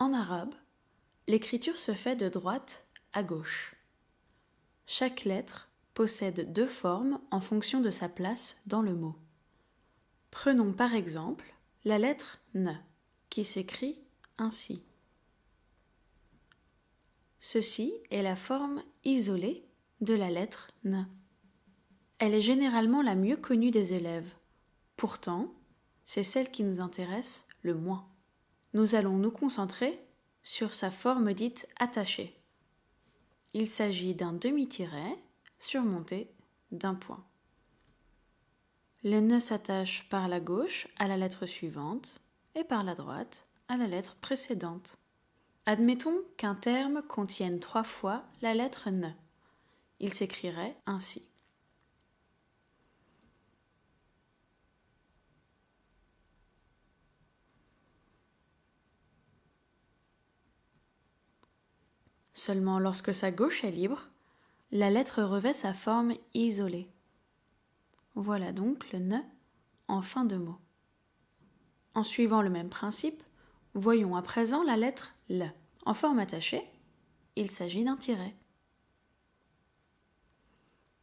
En arabe, l'écriture se fait de droite à gauche. Chaque lettre possède deux formes en fonction de sa place dans le mot. Prenons par exemple la lettre N, qui s'écrit ainsi. Ceci est la forme isolée de la lettre N. Elle est généralement la mieux connue des élèves. Pourtant, c'est celle qui nous intéresse le moins. Nous allons nous concentrer sur sa forme dite attachée. Il s'agit d'un demi-tiret surmonté d'un point. Le N s'attache par la gauche à la lettre suivante et par la droite à la lettre précédente. Admettons qu'un terme contienne 3 fois la lettre N. Il s'écrirait ainsi. Seulement lorsque sa gauche est libre, la lettre revêt sa forme isolée. Voilà donc le N en fin de mot. En suivant le même principe, voyons à présent la lettre L. En forme attachée, il s'agit d'un tiret.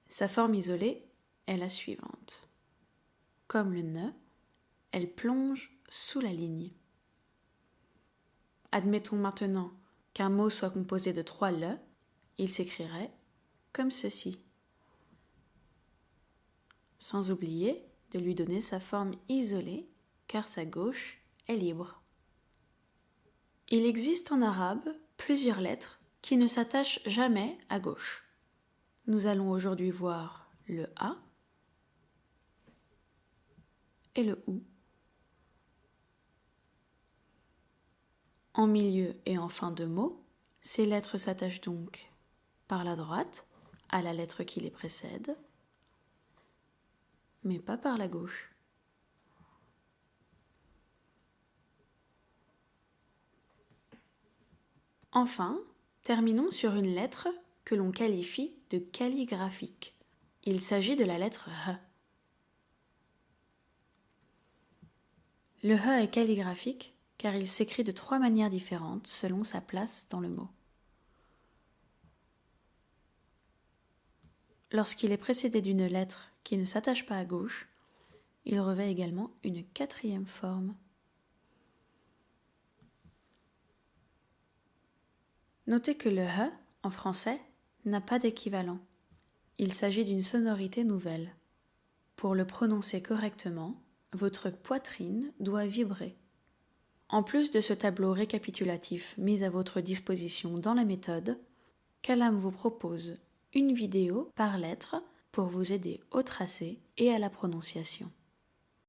Sa forme isolée est la suivante. Comme le N, elle plonge sous la ligne. Admettons maintenant qu'un mot soit composé de 3 L, il s'écrirait comme ceci. Sans oublier de lui donner sa forme isolée, car sa gauche est libre. Il existe en arabe plusieurs lettres qui ne s'attachent jamais à gauche. Nous allons aujourd'hui voir le A et le OU. En milieu et en fin de mot, ces lettres s'attachent donc par la droite à la lettre qui les précède, mais pas par la gauche. Enfin, terminons sur une lettre que l'on qualifie de calligraphique. Il s'agit de la lettre H. Le H est calligraphique car il s'écrit de 3 manières différentes selon sa place dans le mot. Lorsqu'il est précédé d'une lettre qui ne s'attache pas à gauche, il revêt également une 4e forme. Notez que le H, en français, n'a pas d'équivalent. Il s'agit d'une sonorité nouvelle. Pour le prononcer correctement, votre poitrine doit vibrer. En plus de ce tableau récapitulatif mis à votre disposition dans la méthode, Kalam vous propose une vidéo par lettre pour vous aider au tracé et à la prononciation.